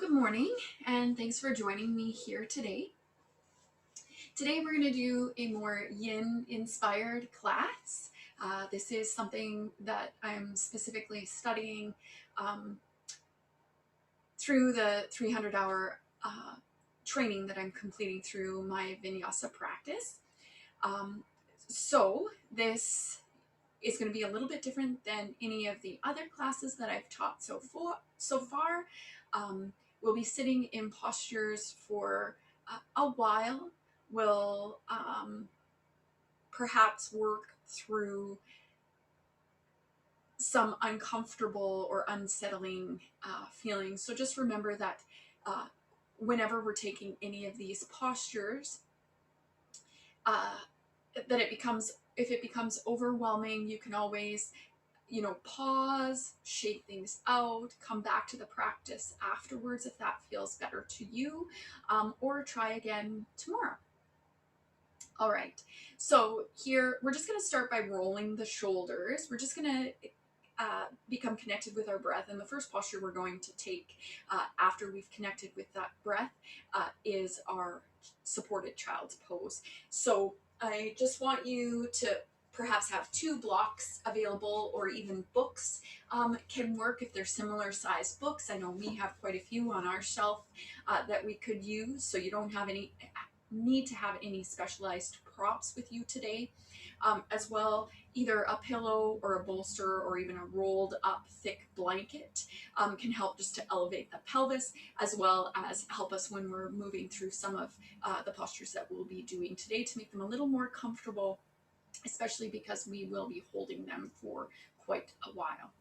Good morning, and thanks for joining me here today. Today we're going to do a more yin inspired class. This is something that I'm specifically studying through the 300-hour training that I'm completing through my vinyasa practice. So this is going to be a little bit different than any of the other classes that I've taught so far. We'll be sitting in postures for a while. We'll perhaps work through some uncomfortable or unsettling feelings. So just remember that whenever we're taking any of these postures, that if it becomes overwhelming, you can always pause, shake things out, come back to the practice afterwards if that feels better to you, or try again tomorrow. All right, so here we're just going to start by rolling the shoulders. We're just going to become connected with our breath, and the first posture we're going to take after we've connected with that breath is our supported child's pose. So I just want you to perhaps have 2 blocks available, or even books can work if they're similar size books. I know we have quite a few on our shelf that we could use, so you don't have any need to have any specialized props with you today. As well, either a pillow or a bolster or even a rolled up thick blanket can help just to elevate the pelvis, as well as help us when we're moving through some of the postures that we'll be doing today to make them a little more comfortable, especially because we will be holding them for quite a while.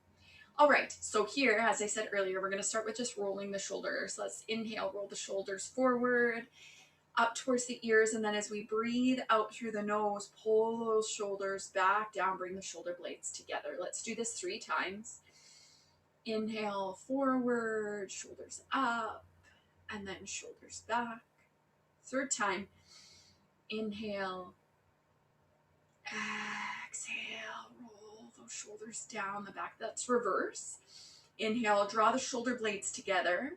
All right, so here, as I said earlier, we're going to start with just rolling the shoulders. Let's inhale, roll the shoulders forward, up towards the ears, and then as we breathe out through the nose, pull those shoulders back down, bring the shoulder blades together. Let's do this 3 times. Inhale, forward, shoulders up, and then shoulders back. 3rd time. Inhale, exhale, roll those shoulders down the back. That's reverse. Inhale, draw the shoulder blades together,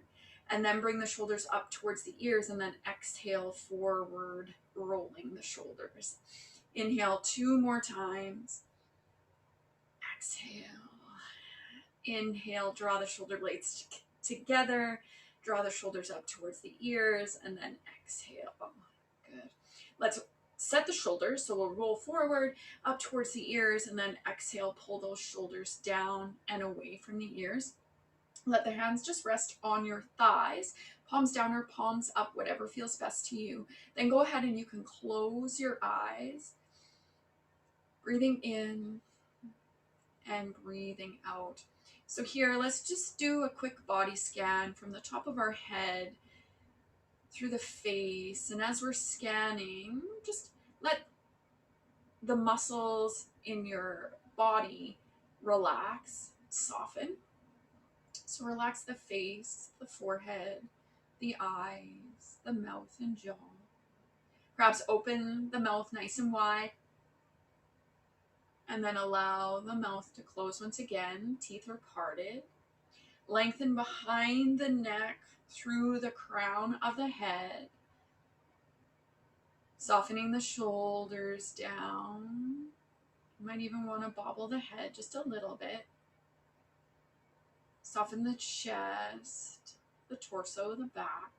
and then bring the shoulders up towards the ears, and then exhale, forward, rolling the shoulders. Inhale 2 more times. Exhale. Inhale, draw the shoulder blades together, draw the shoulders up towards the ears, and then exhale. Good. Let's set the shoulders, so we'll roll forward, up towards the ears, and then exhale, pull those shoulders down and away from the ears. Let the hands just rest on your thighs, palms down or palms up, whatever feels best to you. Then go ahead and you can close your eyes, breathing in and breathing out. So here, let's just do a quick body scan from the top of our head through the face. And as we're scanning, just let the muscles in your body relax, soften. So relax the face, the forehead, the eyes, the mouth and jaw. Perhaps open the mouth nice and wide, and then allow the mouth to close once again. Teeth are parted. Lengthen behind the neck through the crown of the head. Softening the shoulders down. You might even want to bobble the head just a little bit. Soften the chest, the torso, the back.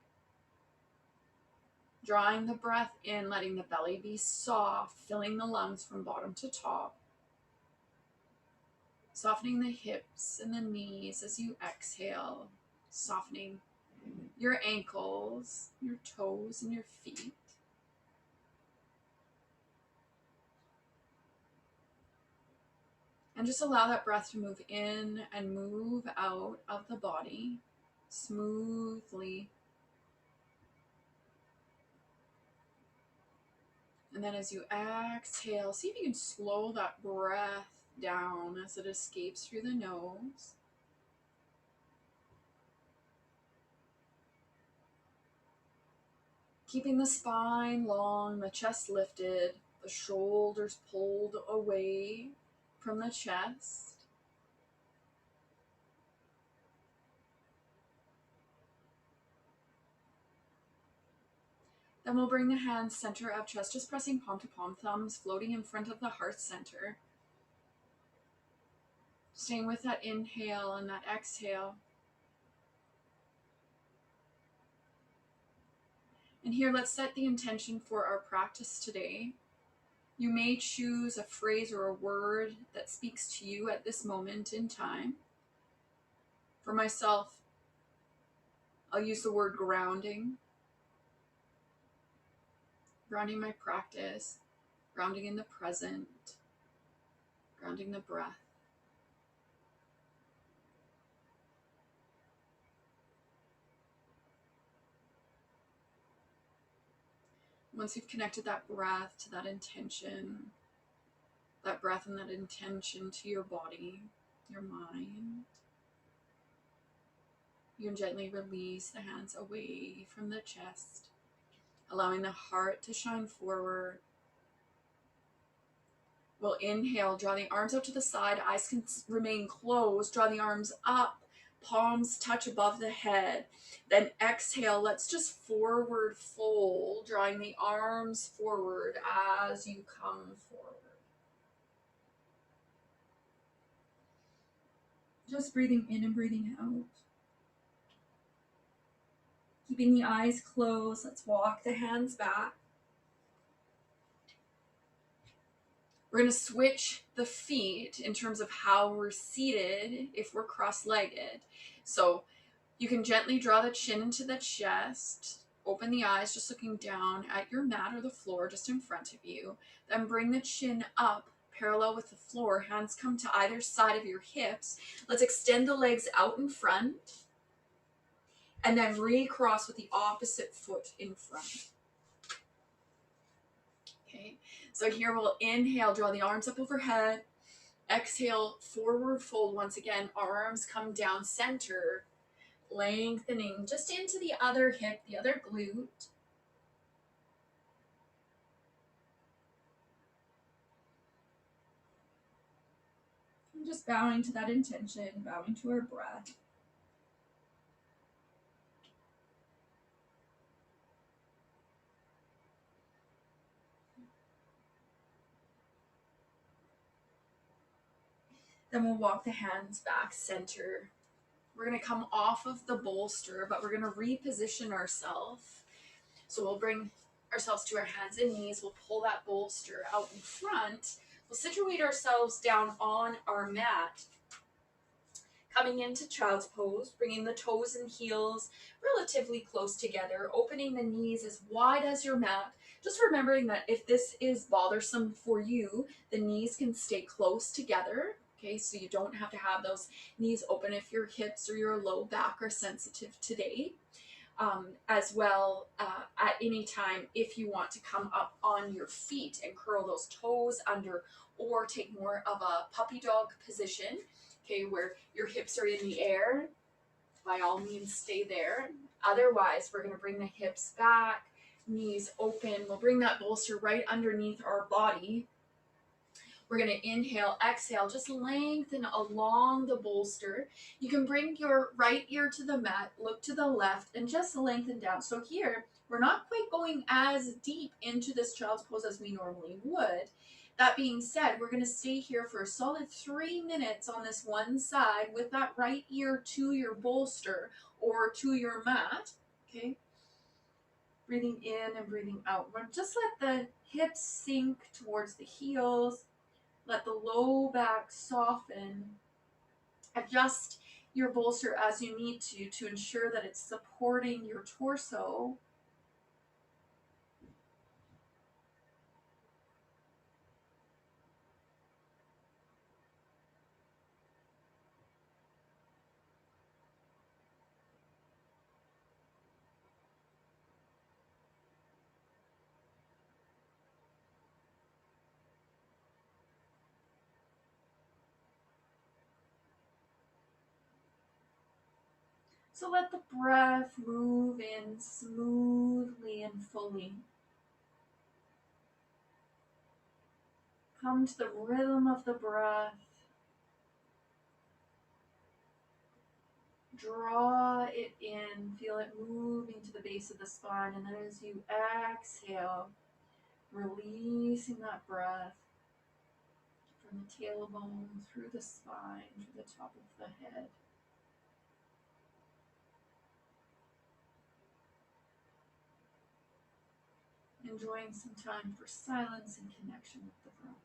Drawing the breath in, letting the belly be soft, filling the lungs from bottom to top. Softening the hips and the knees as you exhale. Softening your ankles, your toes, and your feet. And just allow that breath to move in and move out of the body smoothly. And then as you exhale, see if you can slow that breath down as it escapes through the nose. Keeping the spine long, the chest lifted, the shoulders pulled away from the chest. Then we'll bring the hands center of chest, just pressing palm to palm, thumbs floating in front of the heart center. Staying with that inhale and that exhale. And here, let's set the intention for our practice today. You may choose a phrase or a word that speaks to you at this moment in time. For myself, I'll use the word grounding. Grounding my practice, grounding in the present, grounding the breath. Once you've connected that breath to that intention, that breath and that intention to your body, your mind, you can gently release the hands away from the chest, allowing the heart to shine forward. We'll inhale, draw the arms out to the side, eyes can remain closed, draw the arms up, palms touch above the head. Then exhale, let's just forward fold, drawing the arms forward as you come forward. Just breathing in and breathing out. Keeping the eyes closed, let's walk the hands back. We're going to switch the feet in terms of how we're seated if we're cross-legged. So you can gently draw the chin into the chest, open the eyes just looking down at your mat or the floor just in front of you. Then bring the chin up parallel with the floor. Hands come to either side of your hips. Let's extend the legs out in front and then recross with the opposite foot in front. Okay, so here we'll inhale, draw the arms up overhead. Exhale, forward fold once again. Arms come down center, lengthening just into the other hip, the other glute. And just bowing to that intention, bowing to our breath. Then we'll walk the hands back center. We're going to come off of the bolster, but we're going to reposition ourselves. So we'll bring ourselves to our hands and knees. We'll pull that bolster out in front. We'll situate ourselves down on our mat. Coming into child's pose, bringing the toes and heels relatively close together, opening the knees as wide as your mat. Just remembering that if this is bothersome for you, the knees can stay close together. Okay, so you don't have to have those knees open if your hips or your low back are sensitive today. As well, at any time, if you want to come up on your feet and curl those toes under, or take more of a puppy dog position, okay, where your hips are in the air, by all means stay there. Otherwise, we're going to bring the hips back, knees open. We'll bring that bolster right underneath our body. We're going to inhale, exhale, just lengthen along the bolster. You can bring your right ear to the mat, look to the left, and just lengthen down. So here, we're not quite going as deep into this child's pose as we normally would. That being said, we're going to stay here for a solid 3 minutes on this one side with that right ear to your bolster or to your mat, okay? Breathing in and breathing out. Just let the hips sink towards the heels. Let the low back soften. Adjust your bolster as you need to ensure that it's supporting your torso. So let the breath move in smoothly and fully. Come to the rhythm of the breath. Draw it in, feel it moving to the base of the spine, and then as you exhale, releasing that breath from the tailbone through the spine to the top of the head. Enjoying some time for silence and connection with the breath.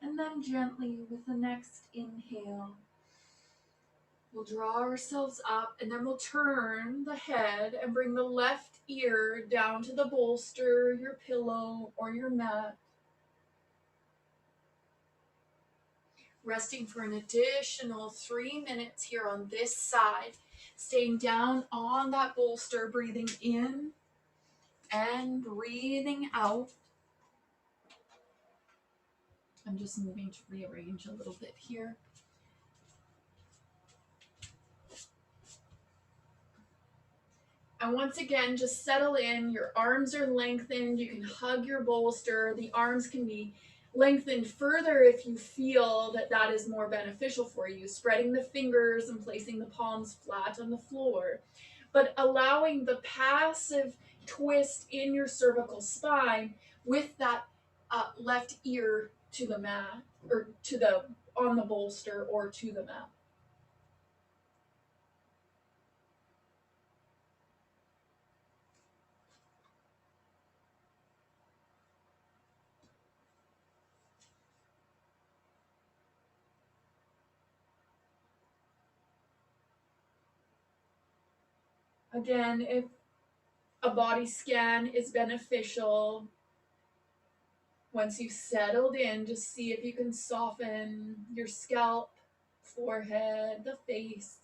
And then gently, with the next inhale, we'll draw ourselves up, and then we'll turn the head and bring the left ear down to the bolster, your pillow, or your mat. Resting for an additional 3 minutes here on this side. Staying down on that bolster, breathing in and breathing out. I'm just moving to rearrange a little bit here. And once again, just settle in. Your arms are lengthened. You can hug your bolster. The arms can be lengthened further if you feel that that is more beneficial for you. Spreading the fingers and placing the palms flat on the floor. But allowing the passive twist in your cervical spine with that left ear to the mat, or to the on the bolster, or to the mat. Again, if a body scan is beneficial, once you've settled in, just see if you can soften your scalp, forehead, the face.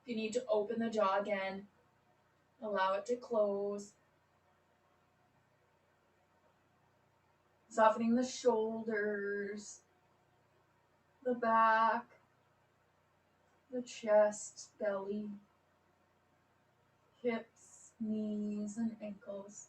If you need to open the jaw again, allow it to close. Softening the shoulders, the back, the chest, belly, hips, knees, and ankles.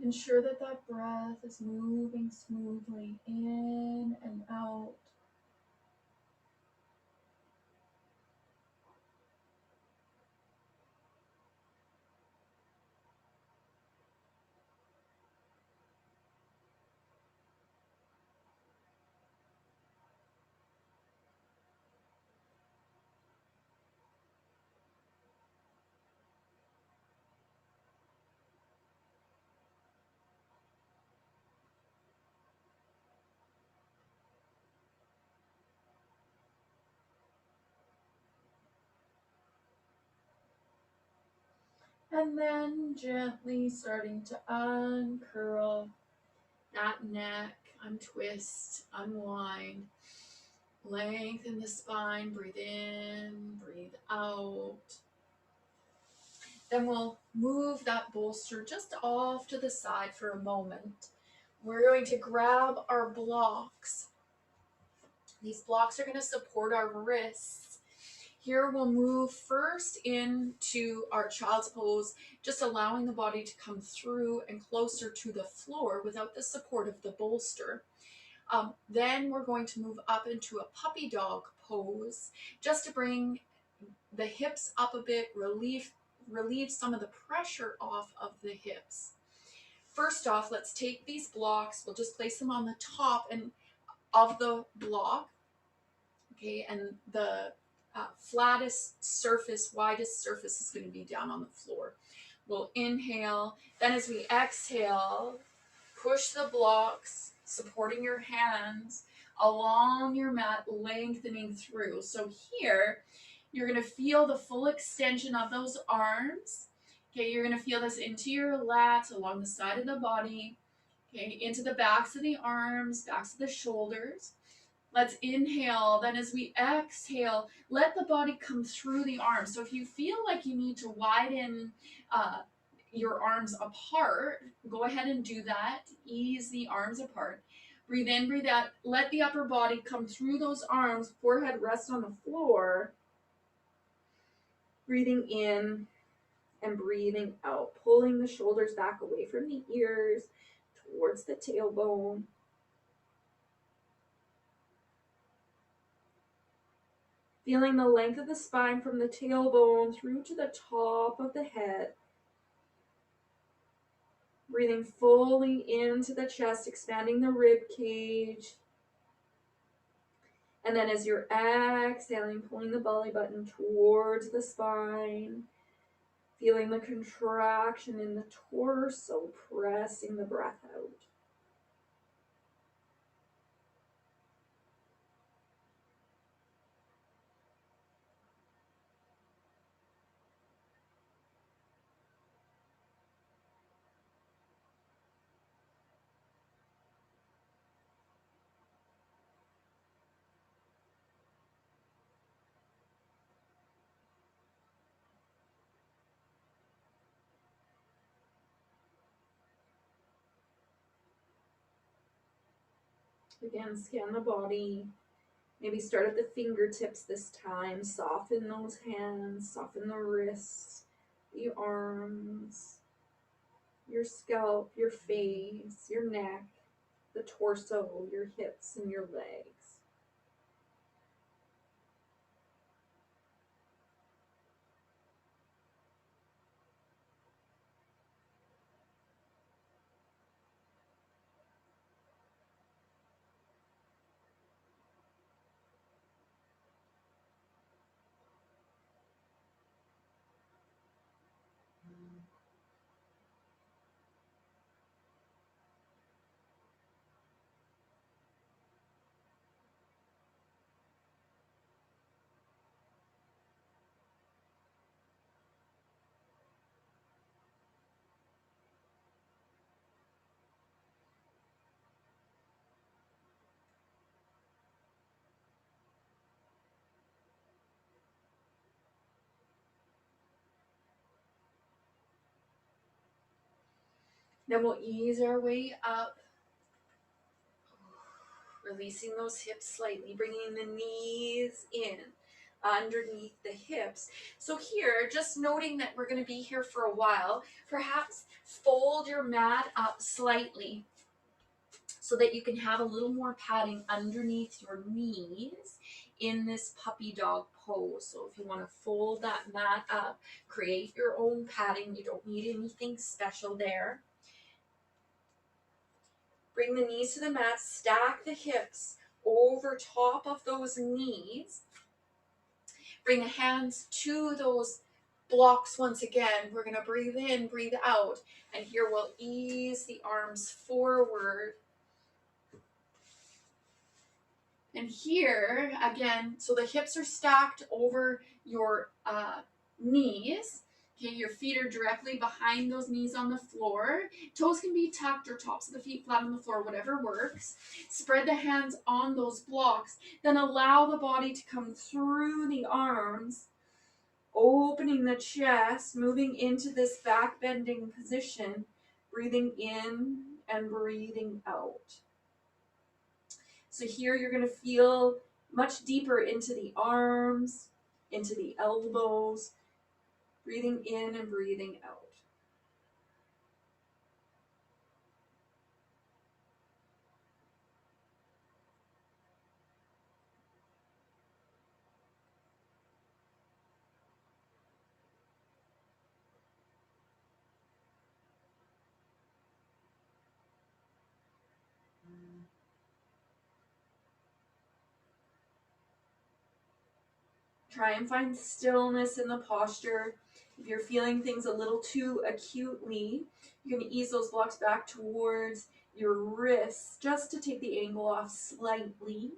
Ensure that that breath is moving smoothly in and out. And then gently starting to uncurl that neck, untwist, unwind. Lengthen the spine, breathe in, breathe out. Then we'll move that bolster just off to the side for a moment. We're going to grab our blocks. These blocks are going to support our wrists. Here we'll move first into our child's pose, just allowing the body to come through and closer to the floor without the support of the bolster. Then we're going to move up into a puppy dog pose, just to bring the hips up a bit, relieve some of the pressure off of the hips. First off, let's take these blocks, we'll just place them on the top and of the block, okay, and the flattest surface, widest surface is going to be down on the floor. We'll inhale, then as we exhale, push the blocks, supporting your hands along your mat, lengthening through. So here, you're going to feel the full extension of those arms. Okay, you're going to feel this into your lats, along the side of the body, okay, into the backs of the arms, backs of the shoulders. Let's inhale. Then as we exhale, let the body come through the arms. So if you feel like you need to widen your arms apart, go ahead and do that. Ease the arms apart. Breathe in, breathe out. Let the upper body come through those arms. Forehead rest on the floor. Breathing in and breathing out. Pulling the shoulders back away from the ears towards the tailbone. Feeling the length of the spine from the tailbone through to the top of the head. Breathing fully into the chest, expanding the rib cage. And then as you're exhaling, pulling the belly button towards the spine. Feeling the contraction in the torso, pressing the breath out. Again, scan the body. Maybe start at the fingertips this time. Soften those hands, soften the wrists, the arms, your scalp, your face, your neck, the torso, your hips, and your legs. Then we'll ease our way up, releasing those hips slightly, bringing the knees in, underneath the hips. So here, just noting that we're going to be here for a while, perhaps fold your mat up slightly so that you can have a little more padding underneath your knees in this puppy dog pose. So if you want to fold that mat up, create your own padding. You don't need anything special there. Bring the knees to the mat, stack the hips over top of those knees. Bring the hands to those blocks once again. We're going to breathe in, breathe out. And here we'll ease the arms forward. And here, again, so the hips are stacked over your knees. Okay, your feet are directly behind those knees on the floor. Toes can be tucked or tops of the feet flat on the floor, whatever works. Spread the hands on those blocks. Then allow the body to come through the arms, opening the chest, moving into this back bending position, breathing in and breathing out. So here you're going to feel much deeper into the arms, into the elbows, breathing in and breathing out. Try and find stillness in the posture. If you're feeling things a little too acutely, you can ease those blocks back towards your wrists just to take the angle off slightly.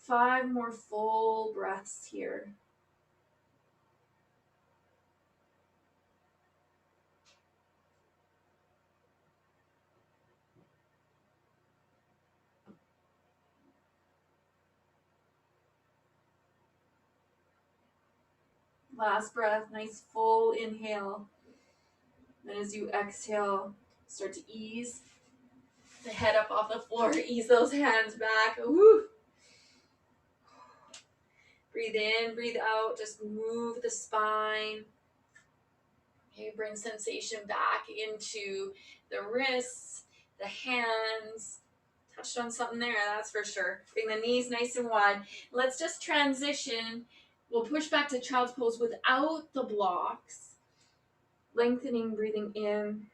Five more full breaths here. Last breath, nice full inhale. Then as you exhale, start to ease the head up off the floor, ease those hands back. Woo. Breathe in, breathe out, just move the spine. Okay, bring sensation back into the wrists, the hands. Touched on something there, that's for sure. Bring the knees nice and wide. Let's just transition. We'll push back to child's pose without the blocks. Lengthening, breathing in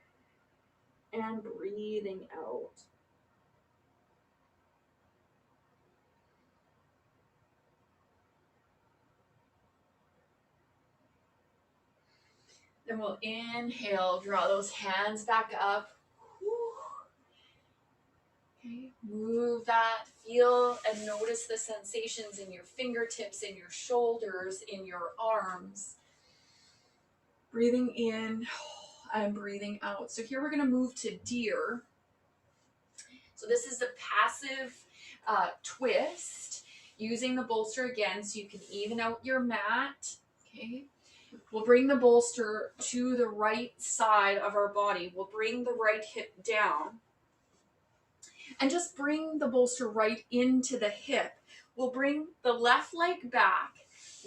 and breathing out. Then we'll inhale, draw those hands back up. Okay, move that, feel and notice the sensations in your fingertips, in your shoulders, in your arms. Breathing in and breathing out. So here we're going to move to deer. So this is a passive twist, using the bolster again so you can even out your mat. Okay. We'll bring the bolster to the right side of our body. We'll bring the right hip down. And just bring the bolster right into the hip. We'll bring the left leg back,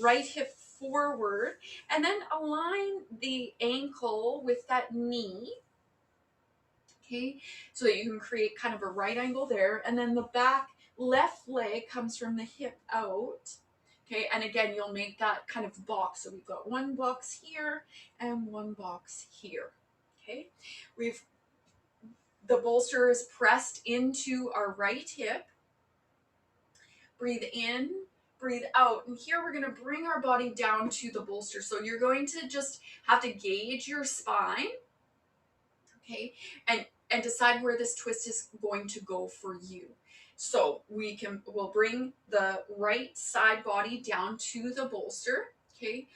right hip forward, and then align the ankle with that knee. Okay, so that you can create kind of a right angle there. And then the back left leg comes from the hip out. Okay, and again, you'll make that kind of box. So we've got one box here and one box here. Okay, the bolster is pressed into our right hip. Breathe in, breathe out. And here we're going to bring our body down to the bolster. So you're going to just have to gauge your spine, okay, and decide where this twist is going to go for you. So we'll bring the right side body down to the bolster, okay.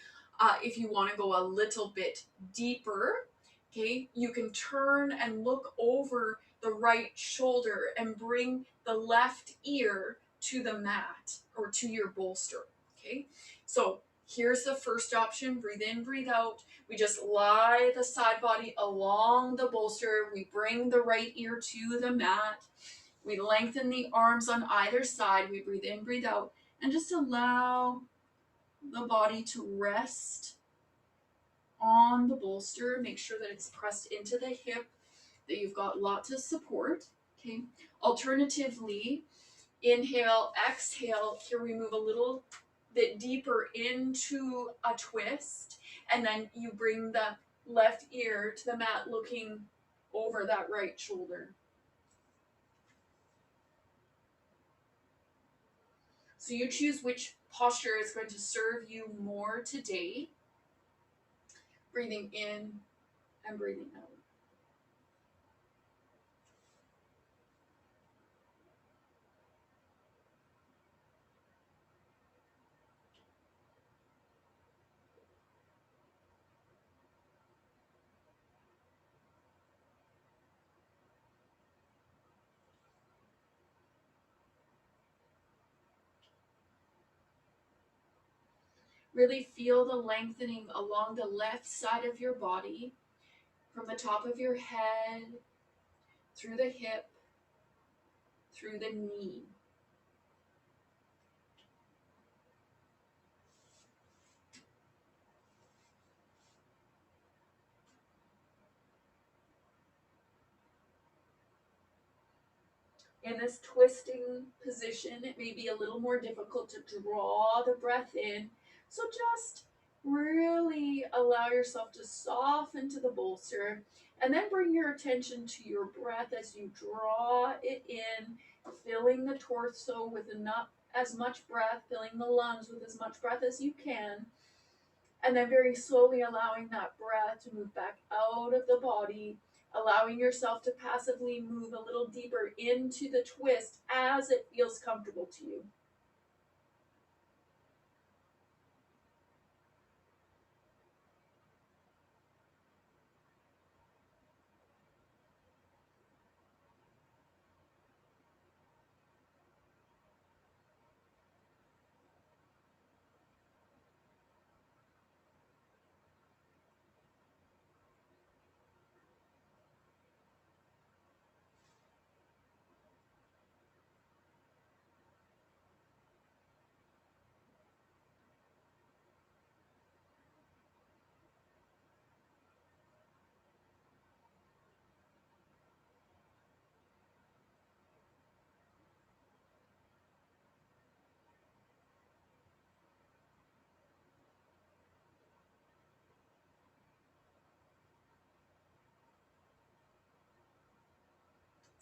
If you want to go a little bit deeper, okay, you can turn and look over the right shoulder and bring the left ear to the mat or to your bolster, okay. So here's the first option. Breathe in, breathe out. We just lie the side body along the bolster. We bring the right ear to the mat. We lengthen the arms on either side. We breathe in, breathe out, and just allow the body to rest on the bolster. Make sure that it's pressed into the hip, that you've got lots of support. Okay. Alternatively, inhale, exhale. Here we move a little bit deeper into a twist, and then you bring the left ear to the mat looking over that right shoulder. So you choose which posture is going to serve you more today. Breathing in and breathing out. Really feel the lengthening along the left side of your body, from the top of your head, through the hip, through the knee. In this twisting position, it may be a little more difficult to draw the breath in. So just really allow yourself to soften to the bolster, and then bring your attention to your breath as you draw it in, filling the torso with as much breath, filling the lungs with as much breath as you can, and then very slowly allowing that breath to move back out of the body, allowing yourself to passively move a little deeper into the twist as it feels comfortable to you.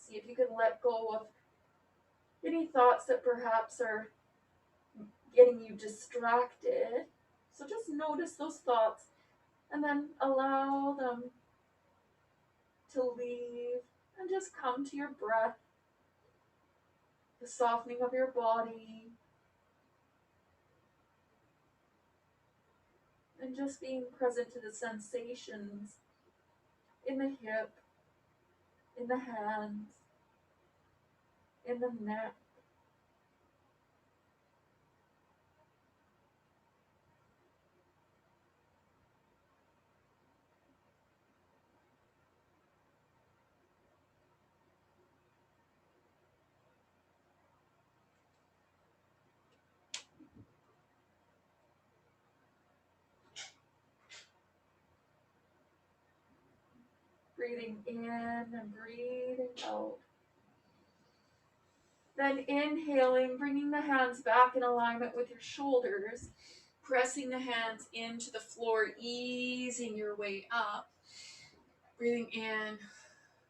See if you can let go of any thoughts that perhaps are getting you distracted. So just notice those thoughts and then allow them to leave and just come to your breath, the softening of your body, and just being present to the sensations in the hip, in the hands, in the neck. Breathing in and breathing out. Then inhaling, bringing the hands back in alignment with your shoulders, pressing the hands into the floor, easing your way up. Breathing in,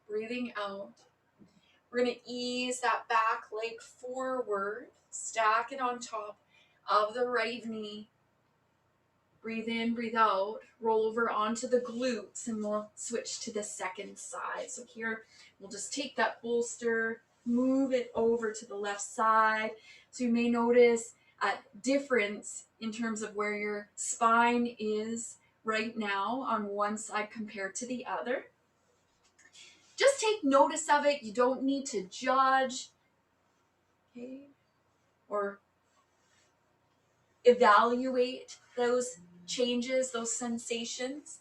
breathing out. We're going to ease that back leg forward, stack it on top, of the right knee. Breathe in, breathe out, roll over onto the glutes, and we'll switch to the second side. So here, we'll just take that bolster, move it over to the left side. So you may notice a difference in terms of where your spine is right now on one side compared to the other. Just take notice of it. You don't need to judge, okay, or evaluate those changes, those sensations.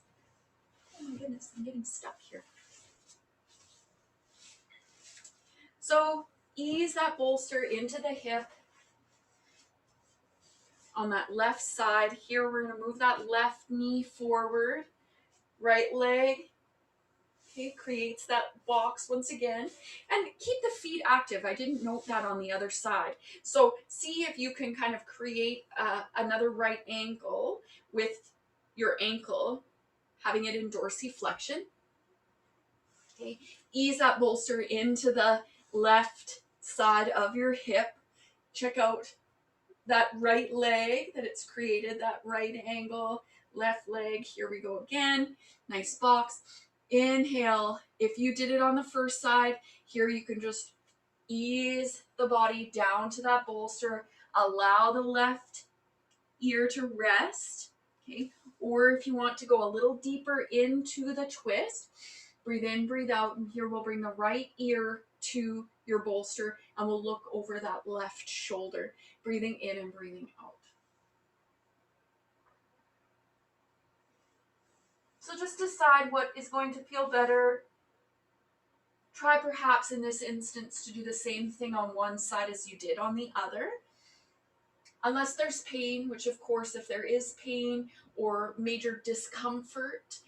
Oh my goodness, I'm getting stuck here. So ease that bolster into the hip on that left side. Here we're going to move that left knee forward, right leg, okay, creates that box once again, and keep the feet active. I didn't note that on the other side. So see if you can kind of create another right angle with your ankle, having it in dorsiflexion. Okay, ease that bolster into the left side of your hip. Check out that right leg that it's created, that right angle, left leg. Here we go again. Nice box. Inhale. If you did it on the first side, here you can just ease the body down to that bolster. Allow the left ear to rest. Okay. Or if you want to go a little deeper into the twist, breathe in, breathe out, and here we'll bring the right ear to your bolster and we'll look over that left shoulder, breathing in and breathing out. So just decide what is going to feel better. Try perhaps in this instance to do the same thing on one side as you did on the other. Unless there's pain, which of course if there is pain or major discomfort,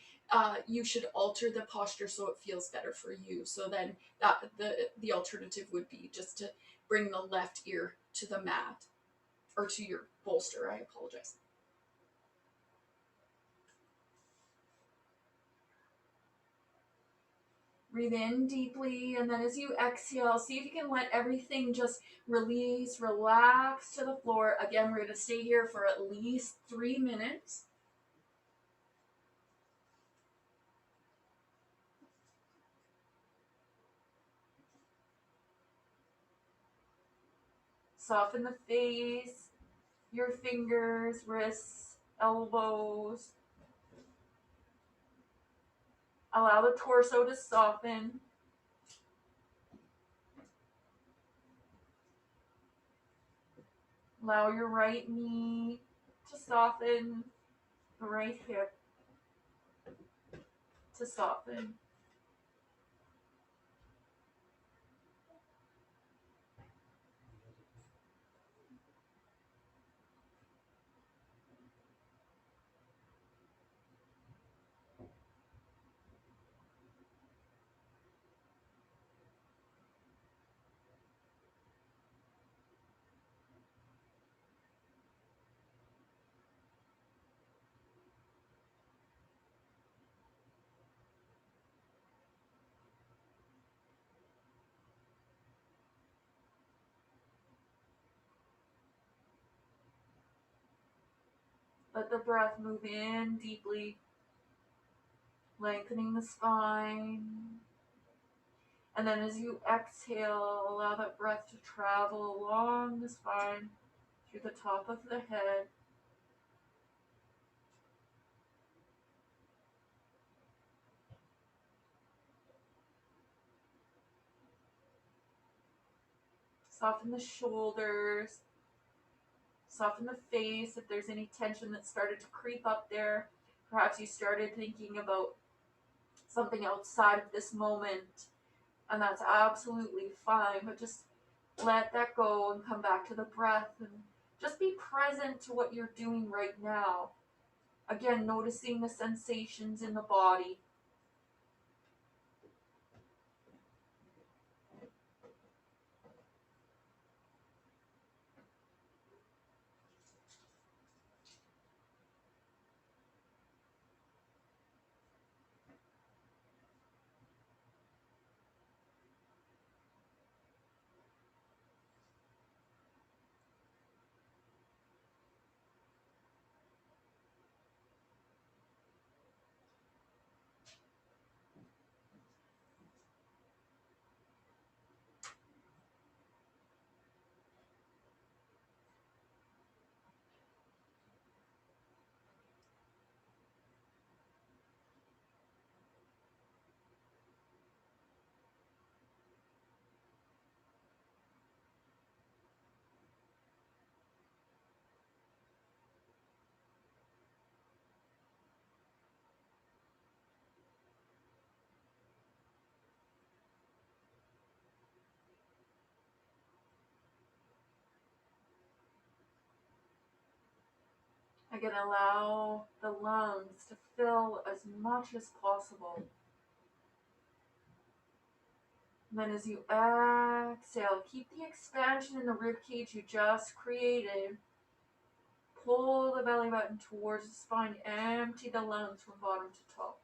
you should alter the posture so it feels better for you. So then the alternative would be just to bring the left ear to the mat or to your bolster. I apologize. Breathe in deeply, and then as you exhale, see if you can let everything just release, relax to the floor. Again, we're going to stay here for at least 3 minutes. Soften the face, your fingers, wrists, elbows. Allow the torso to soften. Allow your right knee to soften, the right hip to soften. Let the breath move in deeply, lengthening the spine. And then as you exhale, allow that breath to travel along the spine, through the top of the head. Soften the shoulders, soften the face if there's any tension that started to creep up there. Perhaps you started thinking about something outside of this moment, and that's absolutely fine, but just let that go and come back to the breath and just be present to what you're doing right now. Again, noticing the sensations in the body. Again, allow the lungs to fill as much as possible. And then as you exhale, keep the expansion in the rib cage you just created. Pull the belly button towards the spine. Empty the lungs from bottom to top.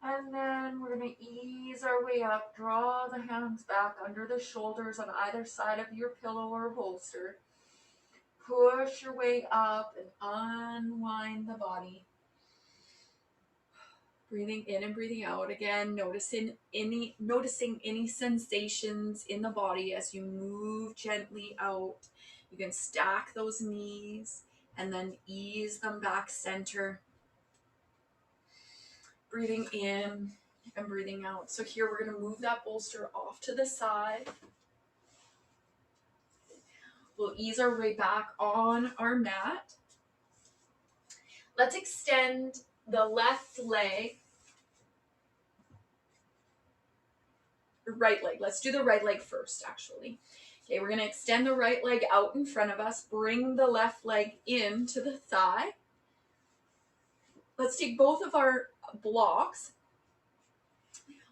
And then we're going to ease our way up. Draw the hands back under the shoulders on either side of your pillow or bolster. Push your way up and unwind the body. Breathing in and breathing out again, noticing any sensations in the body as you move gently out. You can stack those knees and then ease them back center. Breathing in and breathing out. So here we're going to move that bolster off to the side. We'll ease our way back on our mat. Let's extend the left leg. Right leg. Let's do the right leg first, actually. Okay, we're going to extend the right leg out in front of us. Bring the left leg into the thigh. Let's take both of our blocks.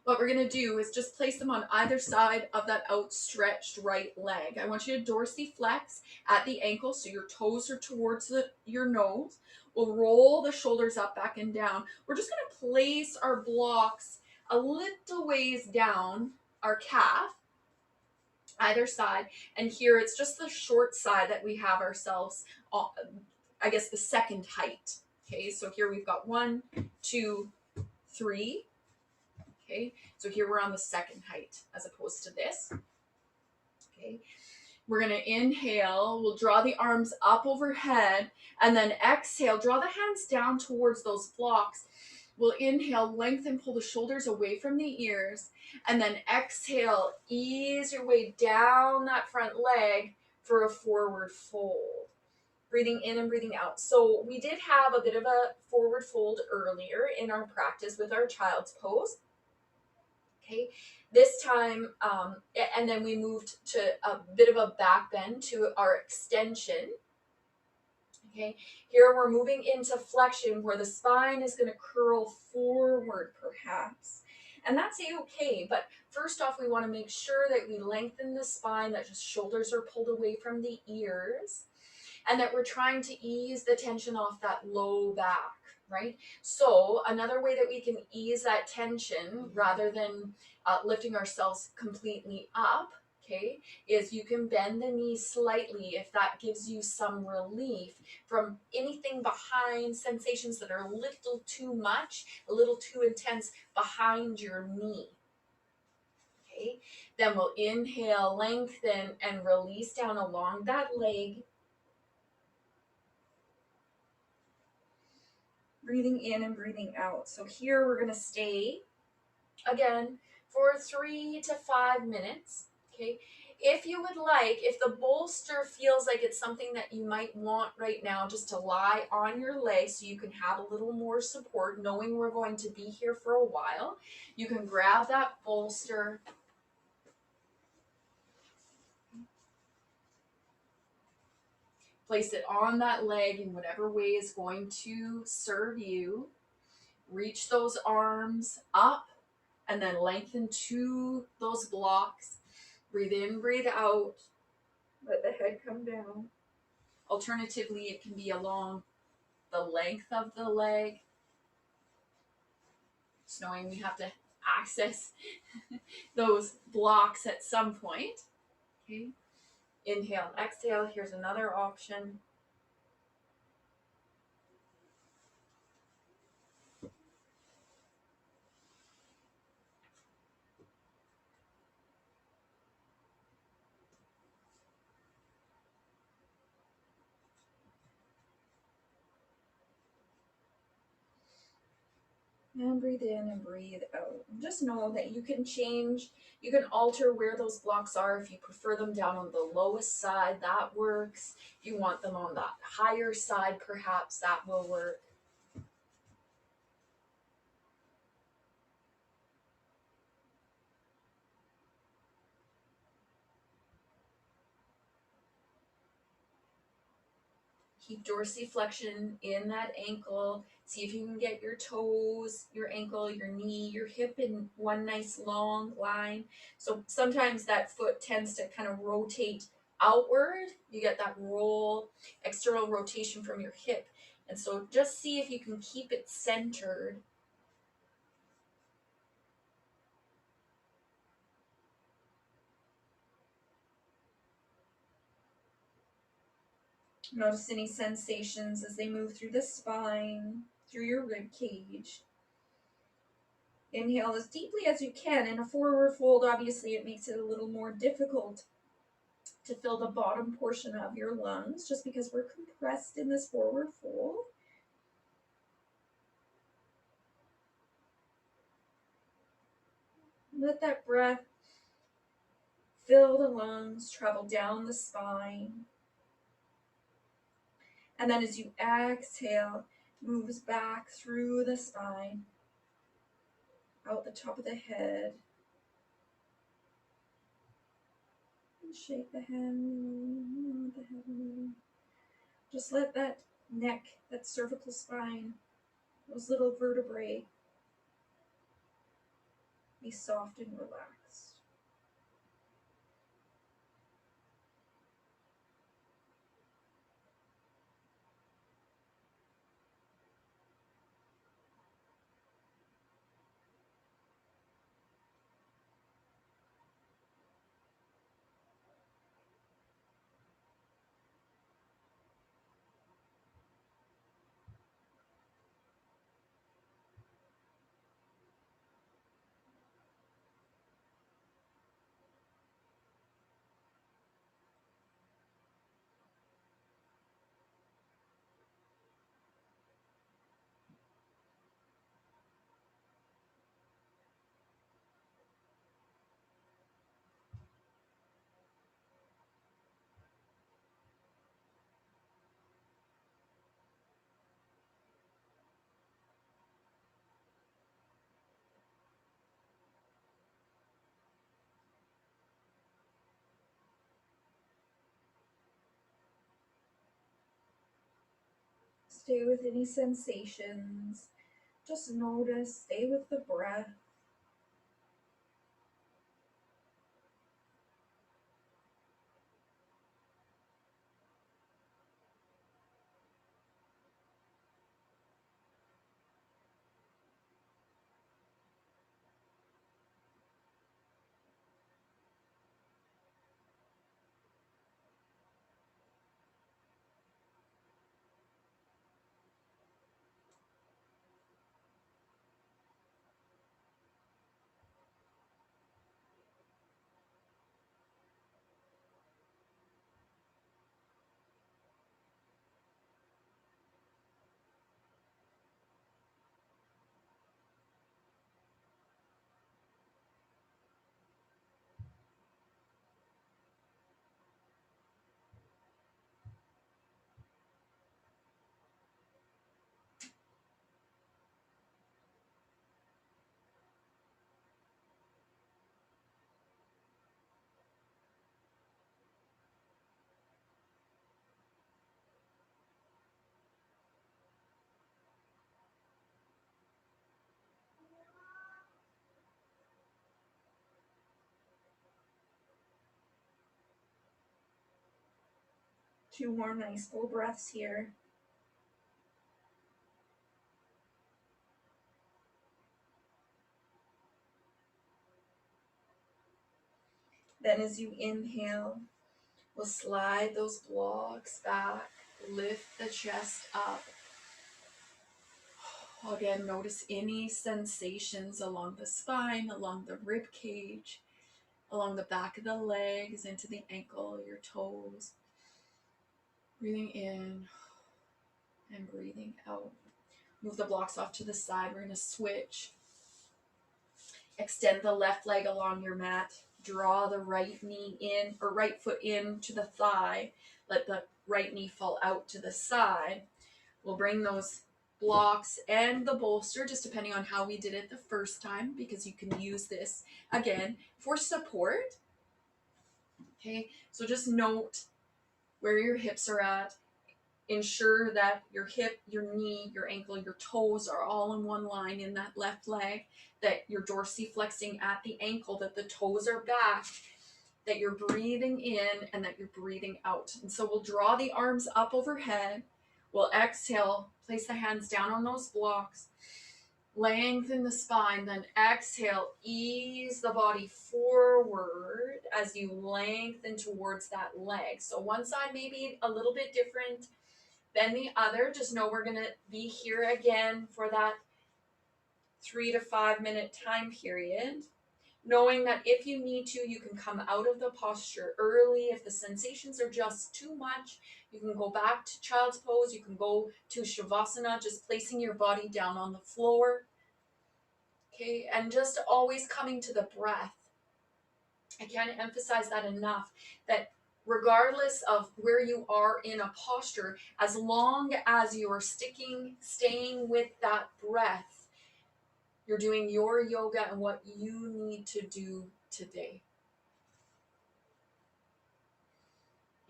What we're going to do is just place them on either side of that outstretched right leg. I want you to dorsiflex at the ankle so your toes are towards your nose. We'll roll the shoulders up, back, and down. We're just going to place our blocks a little ways down our calf, either side. And here it's just the short side that we have ourselves, I guess the second height. Okay, so here we've got 1, 2, 3. Okay, so here we're on the second height as opposed to this. Okay, we're going to inhale. We'll draw the arms up overhead and then exhale. Draw the hands down towards those blocks. We'll inhale, lengthen, pull the shoulders away from the ears, and then exhale, ease your way down that front leg for a forward fold. Breathing in and breathing out. So we did have a bit of a forward fold earlier in our practice with our child's pose. Okay, this time, and then we moved to a bit of a back bend to our extension. Okay, here we're moving into flexion where the spine is going to curl forward perhaps. And that's okay, but first off, we want to make sure that we lengthen the spine, that just shoulders are pulled away from the ears, and that we're trying to ease the tension off that low back, right? So another way that we can ease that tension rather than lifting ourselves completely up, okay, is you can bend the knees slightly if that gives you some relief from anything behind, sensations that are a little too much, a little too intense behind your knee. Okay, then we'll inhale, lengthen, and release down along that leg. Breathing in and breathing out. So here we're going to stay again for 3 to 5 minutes. Okay. If you would like, if the bolster feels like it's something that you might want right now, just to lie on your leg so you can have a little more support, knowing we're going to be here for a while, you can grab that bolster, place it on that leg in whatever way is going to serve you. Reach those arms up and then lengthen to those blocks. Breathe in, breathe out. Let the head come down. Alternatively, it can be along the length of the leg, just knowing we have to access those blocks at some point. Okay. Inhale, exhale. Here's another option. And breathe in and breathe out. And just know that you can change, you can alter where those blocks are. If you prefer them down on the lowest side, that works. If you want them on the higher side, perhaps that will work. Keep dorsiflexion in that ankle. See if you can get your toes, your ankle, your knee, your hip in one nice long line. So sometimes that foot tends to kind of rotate outward. You get that roll, external rotation from your hip. And so just see if you can keep it centered. Notice any sensations as they move through the spine, through your rib cage. Inhale as deeply as you can. In a forward fold, obviously, it makes it a little more difficult to fill the bottom portion of your lungs just because we're compressed in this forward fold. Let that breath fill the lungs, travel down the spine. And then as you exhale, moves back through the spine, out the top of the head. And shake the head, the head. Just let that neck, that cervical spine, those little vertebrae be soft and relaxed. Stay with any sensations. Just notice, stay with the breath. 2 more nice full breaths here. Then as you inhale, we'll slide those blocks back, lift the chest up. Again, notice any sensations along the spine, along the rib cage, along the back of the legs, into the ankle, your toes. Breathing in and breathing out. Move the blocks off to the side. We're going to switch. Extend the left leg along your mat. Draw the right knee in, or right foot in to the thigh. Let the right knee fall out to the side. We'll bring those blocks and the bolster, just depending on how we did it the first time, because you can use this again for support. Okay, so just note where your hips are at. Ensure that your hip, your knee, your ankle, your toes are all in one line in that left leg, that you're dorsiflexing at the ankle, that the toes are back, that you're breathing in and that you're breathing out. And so we'll draw the arms up overhead. We'll exhale, place the hands down on those blocks, lengthen the spine, then exhale, ease the body forward as you lengthen towards that leg. So one side may be a little bit different than the other. Just know we're going to be here again for that 3 to 5 minute time period. Knowing that if you need to, you can come out of the posture early. If the sensations are just too much, you can go back to child's pose. You can go to Shavasana, just placing your body down on the floor. Okay, and just always coming to the breath. I can't emphasize that enough, that regardless of where you are in a posture, as long as you are staying with that breath, you're doing your yoga and what you need to do today.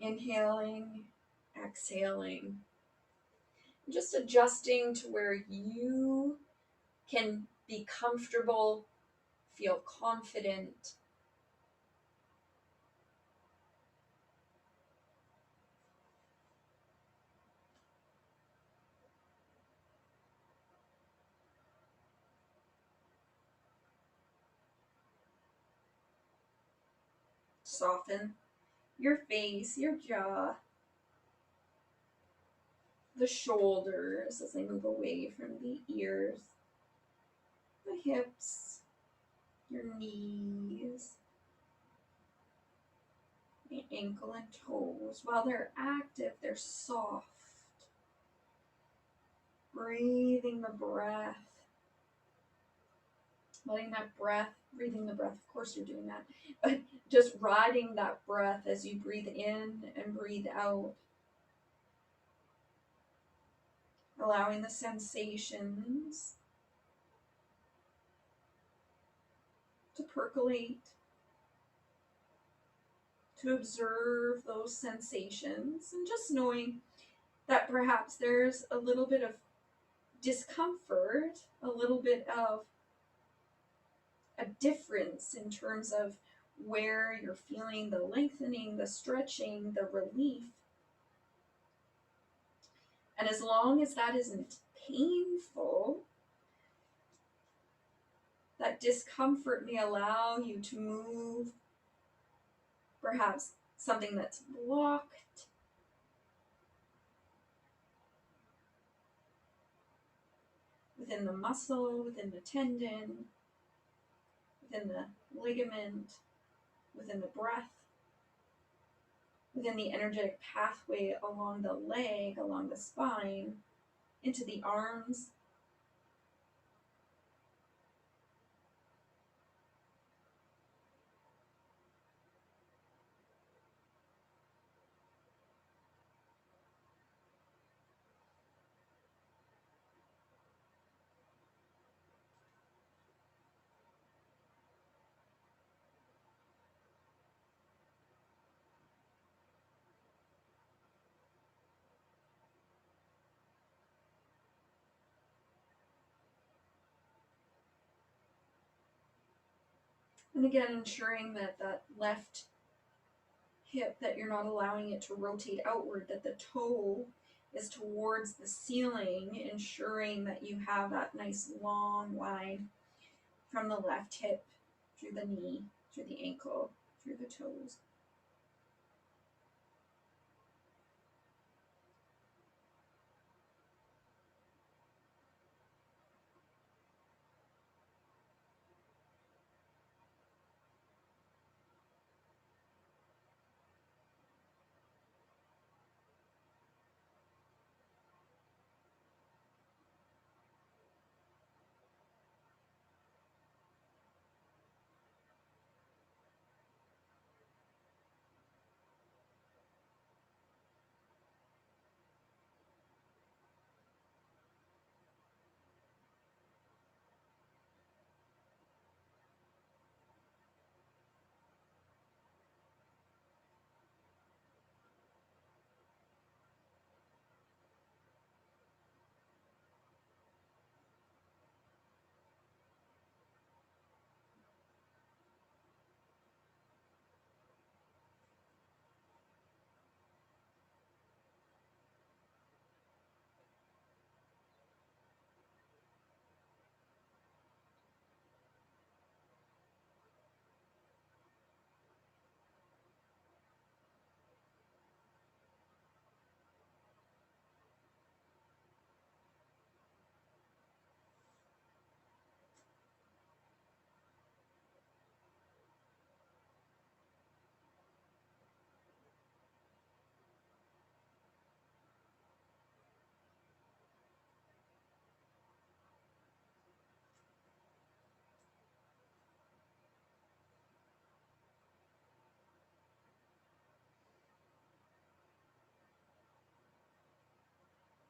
Inhaling, exhaling, just adjusting to where you can be comfortable, feel confident. Soften your face, your jaw, the shoulders as they move away from the ears, the hips, your knees, the ankle and toes. While they're active, they're soft. Breathing the breath. Letting that breath, breathing the breath, of course you're doing that, but just riding that breath as you breathe in and breathe out. Allowing the sensations to percolate, to observe those sensations, and just knowing that perhaps there's a little bit of discomfort, a little bit of a difference in terms of where you're feeling the lengthening, the stretching, the relief. And as long as that isn't painful, that discomfort may allow you to move perhaps something that's blocked, within the muscle, within the tendon, within the ligament, within the breath, within the energetic pathway along the leg, along the spine, into the arms. And again, ensuring that that left hip, that you're not allowing it to rotate outward, that the toe is towards the ceiling, ensuring that you have that nice long line from the left hip through the knee, through the ankle, through the toes.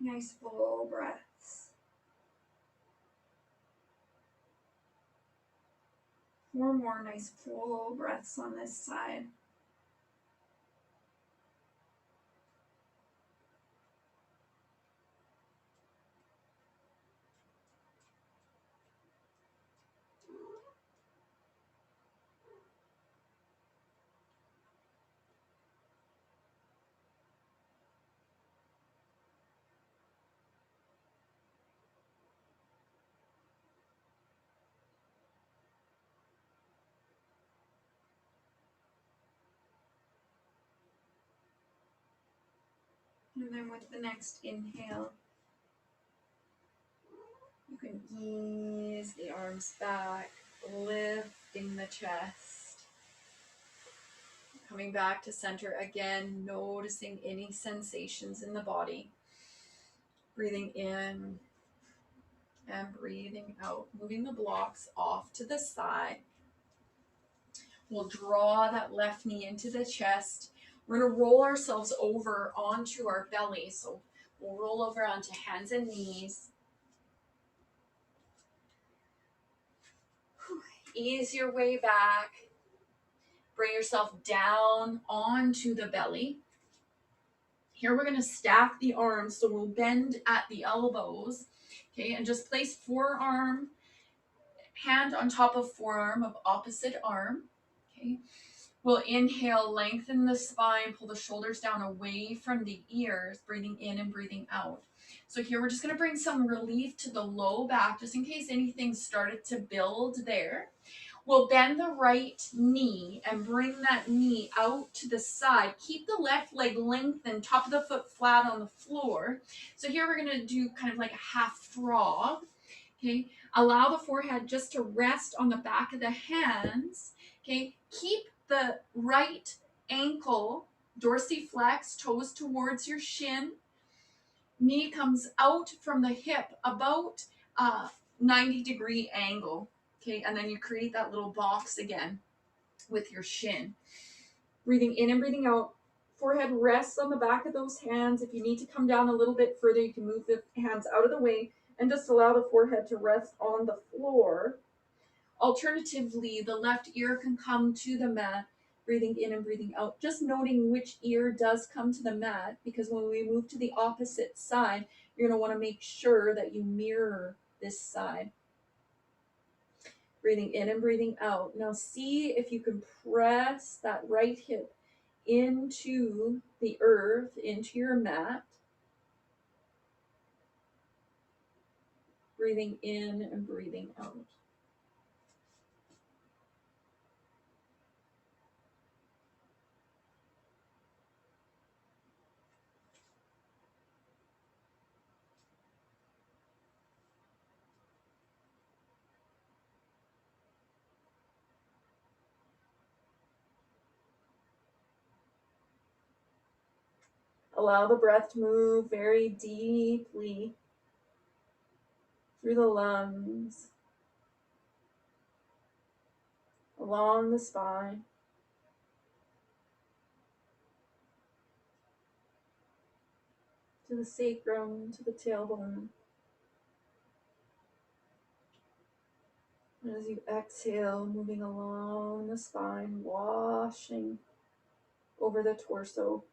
Nice full breaths. 4 more nice full breaths on this side. And then with the next inhale, you can ease the arms back, lifting the chest. Coming back to center again, noticing any sensations in the body. Breathing in and breathing out. Moving the blocks off to the side. We'll draw that left knee into the chest. We're going to roll ourselves over onto our belly. So we'll roll over onto hands and knees. Ease your way back. Bring yourself down onto the belly. Here we're going to stack the arms, so we'll bend at the elbows, okay, and just place forearm, hand on top of forearm of opposite arm, okay. We'll inhale, lengthen the spine, pull the shoulders down away from the ears, breathing in and breathing out. So here we're just going to bring some relief to the low back, just in case anything started to build there. We'll bend the right knee and bring that knee out to the side. Keep the left leg lengthened, top of the foot flat on the floor. So here we're going to do kind of like a half frog. Okay, allow the forehead just to rest on the back of the hands. Okay, keep the right ankle dorsiflex, toes towards your shin. Knee comes out from the hip about 90-degree angle. Okay, and then you create that little box again with your shin. Breathing in and breathing out. Forehead rests on the back of those hands. If you need to come down a little bit further, you can move the hands out of the way and just allow the forehead to rest on the floor. Alternatively, the left ear can come to the mat, breathing in and breathing out. Just noting which ear does come to the mat, because when we move to the opposite side, you're going to want to make sure that you mirror this side. Breathing in and breathing out. Now see if you can press that right hip into the earth, into your mat. Breathing in and breathing out. Allow the breath to move very deeply through the lungs, along the spine, to the sacrum, to the tailbone. And as you exhale, moving along the spine, washing over the torso.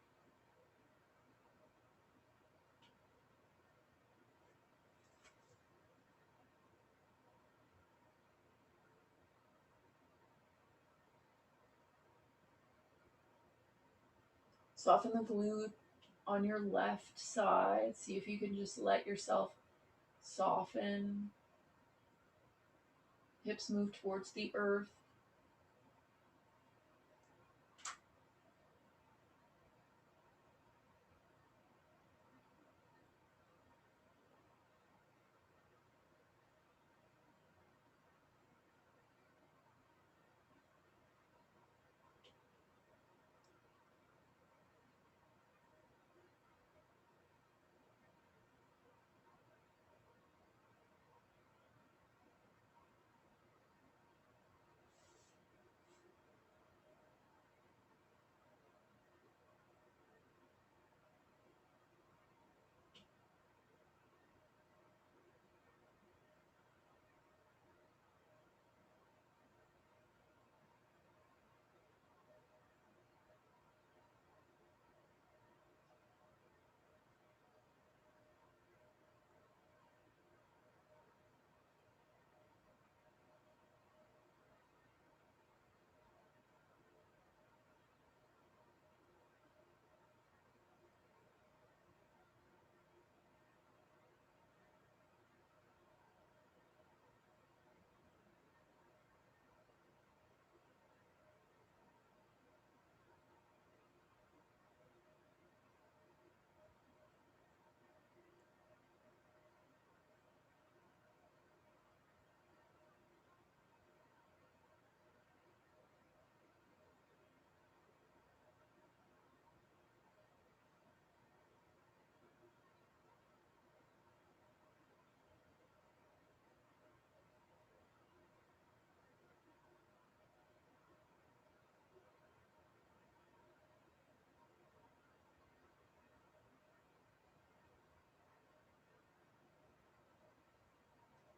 Soften the glute on your left side. See if you can just let yourself soften. Hips move towards the earth.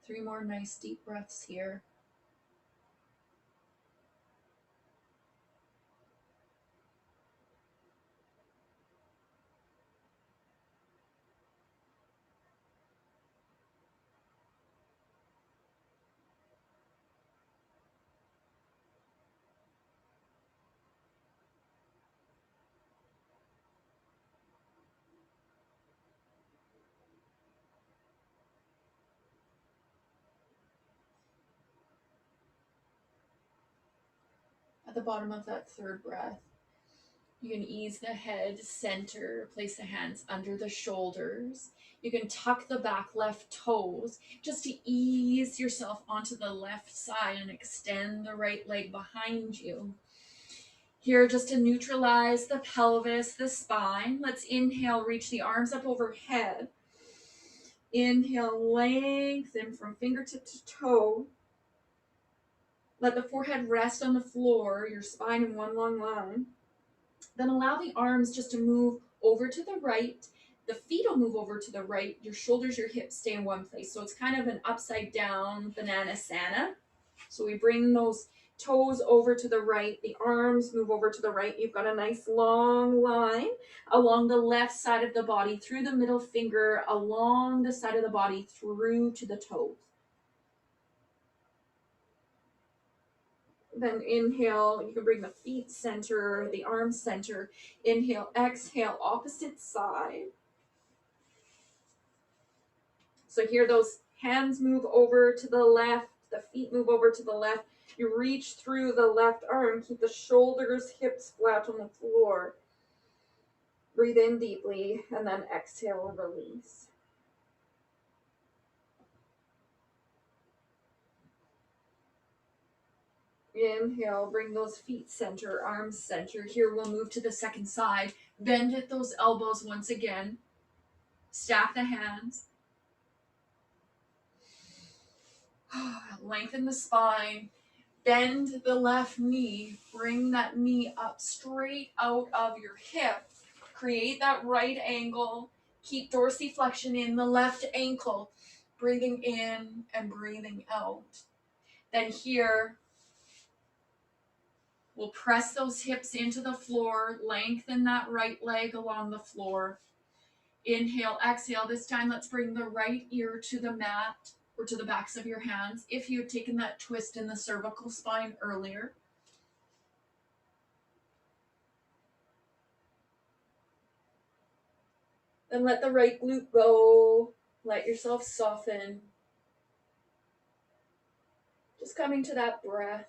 Three more nice deep breaths here. At the bottom of that third breath, you can ease the head center, place the hands under the shoulders. You can tuck the back left toes just to ease yourself onto the left side and extend the right leg behind you. Here, just to neutralize the pelvis, the spine, let's inhale, reach the arms up overhead. Inhale, lengthen from fingertip to toe. Let the forehead rest on the floor, your spine in one long line. Then allow the arms just to move over to the right. The feet will move over to the right. Your shoulders, your hips stay in one place. So it's kind of an upside down banana sana. So we bring those toes over to the right. The arms move over to the right. You've got a nice long line along the left side of the body, through the middle finger, along the side of the body, through to the toes. Then inhale, you can bring the feet center, the arms center. Inhale, exhale, opposite side. So here those hands move over to the left, the feet move over to the left. You reach through the left arm, keep the shoulders, hips flat on the floor. Breathe in deeply, and then exhale and release. Inhale, bring those feet center, arms center. Here we'll move to the second side. Bend at those elbows once again. Stack the hands. Lengthen the spine. Bend the left knee. Bring that knee up straight out of your hip. Create that right angle. Keep dorsiflexion in the left ankle. Breathing in and breathing out. Then here, we'll press those hips into the floor. Lengthen that right leg along the floor. Inhale, exhale. This time, let's bring the right ear to the mat or to the backs of your hands if you had taken that twist in the cervical spine earlier. Then let the right glute go. Let yourself soften. Just coming to that breath.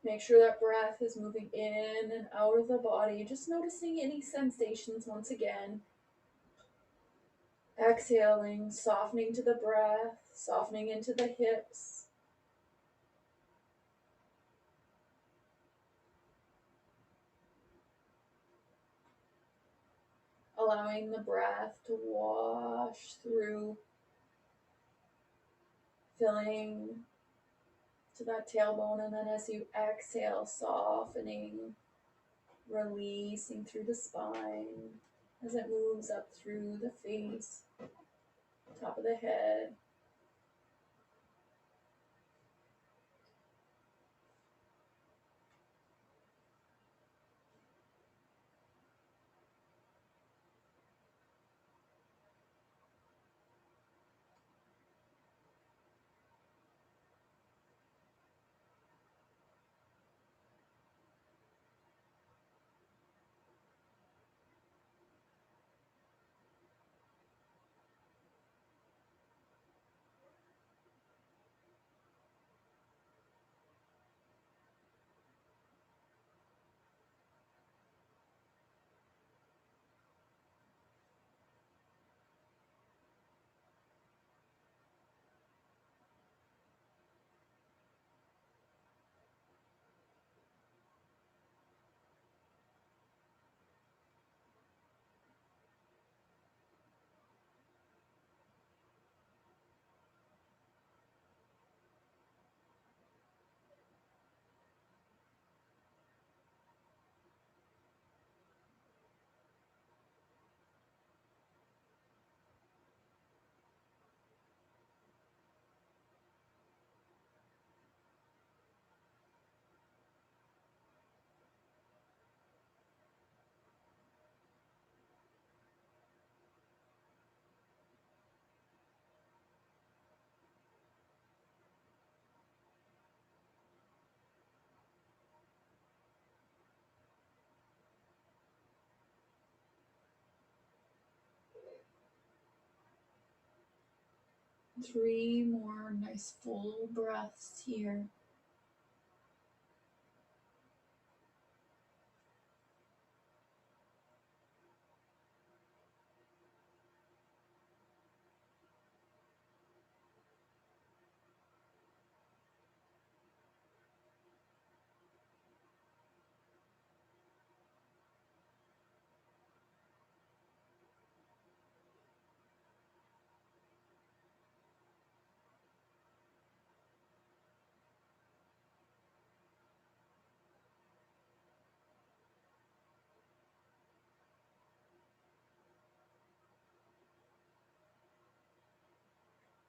Make sure that breath is moving in and out of the body. Just noticing any sensations once again. Exhaling, softening to the breath, softening into the hips. Allowing the breath to wash through, filling to that tailbone, and then as you exhale, softening, releasing through the spine as it moves up through the face, top of the head. 3 more nice full breaths here.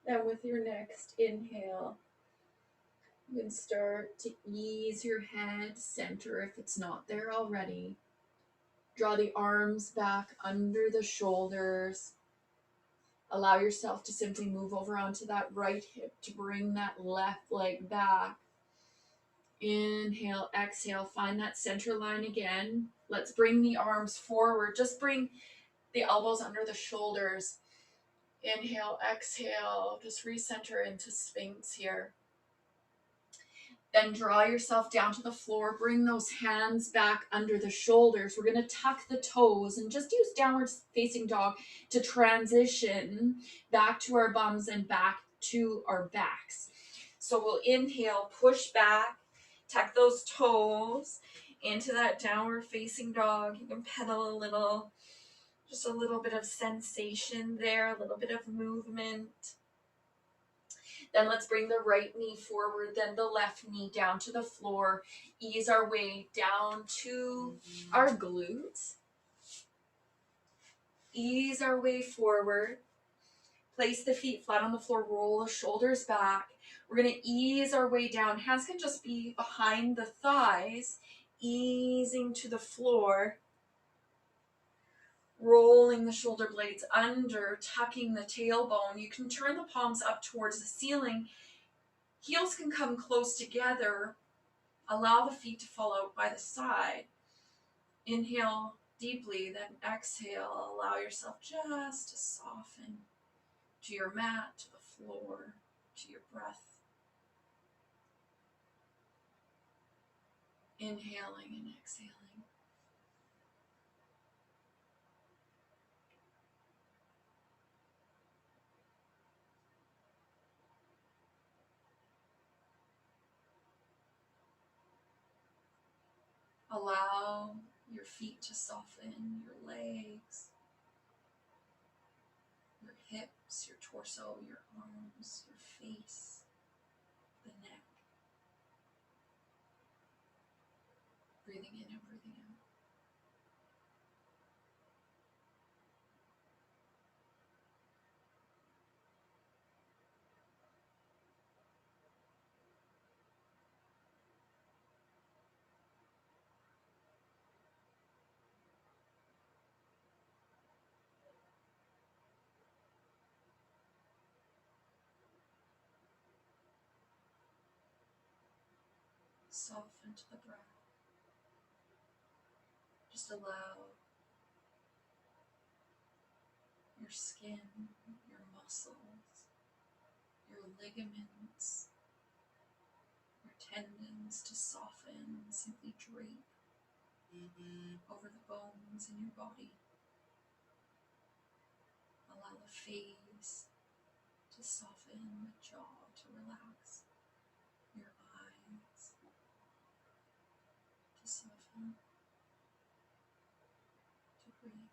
And with your next inhale, you can start to ease your head center if it's not there already. Draw the arms back under the shoulders. Allow yourself to simply move over onto that right hip to bring that left leg back. Inhale, exhale, find that center line again. Let's bring the arms forward. Just bring the elbows under the shoulders. Inhale, exhale, just recenter into Sphinx here. Then draw yourself down to the floor. Bring those hands back under the shoulders. We're going to tuck the toes and just use downward facing dog to transition back to our bums and back to our backs. So we'll inhale, push back, tuck those toes into that downward facing dog. You can pedal a little, just a little bit of sensation there, a little bit of movement. Then let's bring the right knee forward, then the left knee down to the floor. Ease our way down to our glutes. Ease our way forward. Place the feet flat on the floor, roll the shoulders back. We're going to ease our way down. Hands can just be behind the thighs, easing to the floor. Rolling the shoulder blades under, tucking the tailbone. You can turn the palms up towards the ceiling. Heels can come close together. Allow the feet to fall out by the side. Inhale deeply, then exhale. Allow yourself just to soften to your mat, to the floor, to your breath. Inhaling and exhaling. Allow your feet to soften, your legs, your hips, your torso, your arms, your face, the neck. Breathing in and breathing out. Soften to the breath. Just allow your skin, your muscles, your ligaments, your tendons to soften, simply drape over the bones in your body. Allow the face to soften, the jaw to relax, your eyes to soften, to breathe.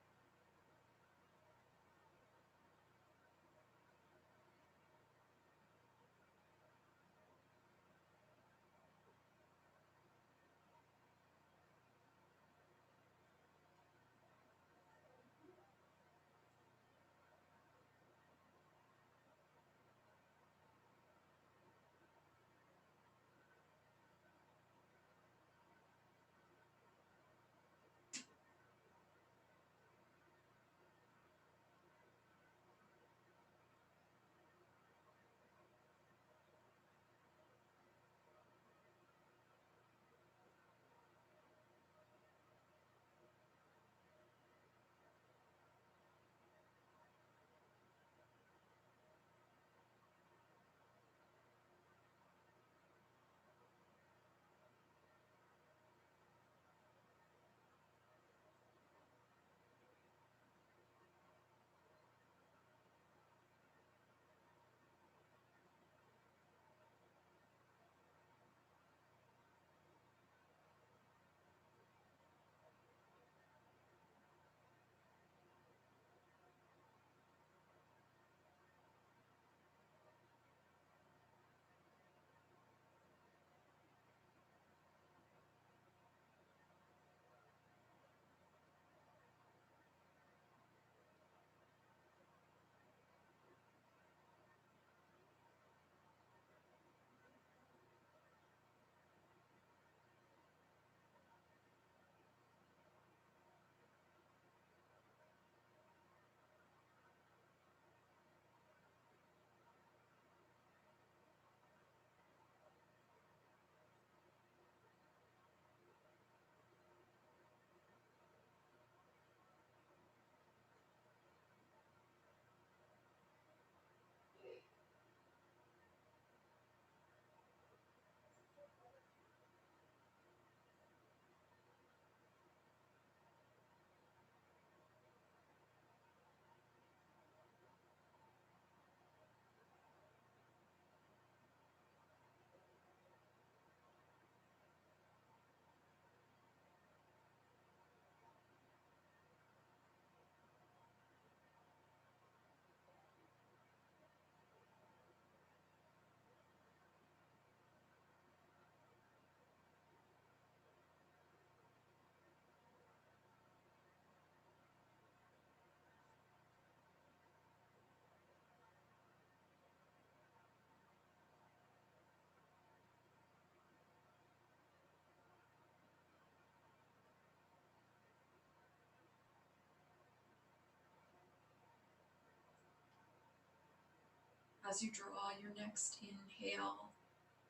As you draw your next inhale,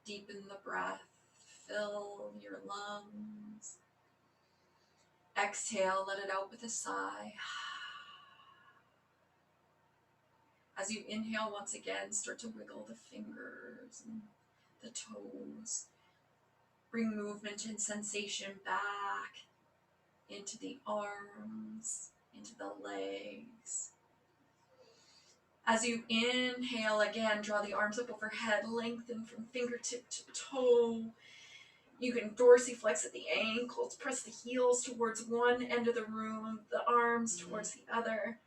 deepen the breath, fill your lungs. Exhale, let it out with a sigh. As you inhale once again, start to wiggle the fingers and the toes. Bring movement and sensation back into the arms, into the legs. As you inhale again, draw the arms up overhead, lengthen from fingertip to toe. You can dorsiflex at the ankles, press the heels towards one end of the room, the arms towards the other.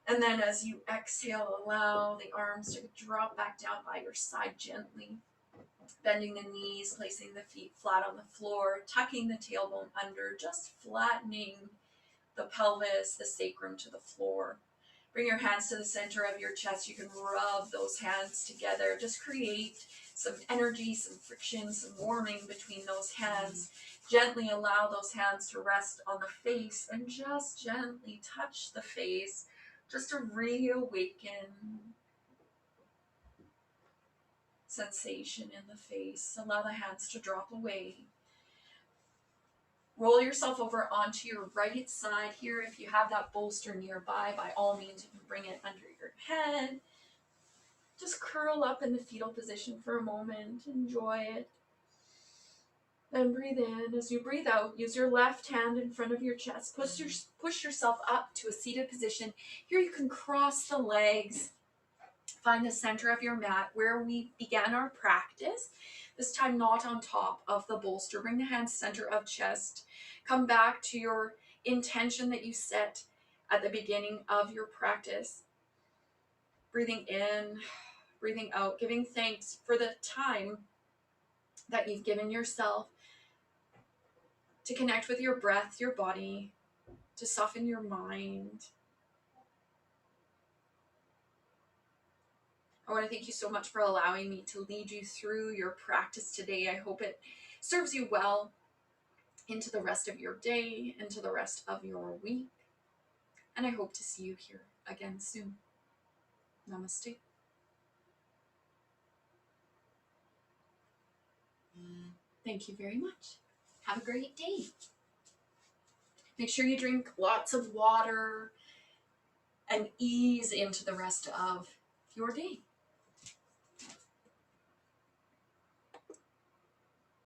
And then as you exhale, allow the arms to drop back down by your side gently. Bending the knees, placing the feet flat on the floor, tucking the tailbone under, just flattening the pelvis, the sacrum to the floor. Bring your hands to the center of your chest. You can rub those hands together. Just create some energy, some friction, some warming between those hands. Gently allow those hands to rest on the face and just gently touch the face just to reawaken sensation in the face. Allow the hands to drop away. Roll yourself over onto your right side here. If you have that bolster nearby, by all means, you can bring it under your head. Just curl up in the fetal position for a moment. Enjoy it. Then breathe in. As you breathe out, use your left hand in front of your chest. Push yourself up to a seated position. Here you can cross the legs. Find the center of your mat where we began our practice. This time not on top of the bolster. Bring the hands center of chest. Come back to your intention that you set at the beginning of your practice. Breathing in, breathing out, giving thanks for the time that you've given yourself to connect with your breath, your body, to soften your mind. I want to thank you so much for allowing me to lead you through your practice today. I hope it serves you well into the rest of your day, into the rest of your week. And I hope to see you here again soon. Namaste. Thank you very much. Have a great day. Make sure you drink lots of water and ease into the rest of your day.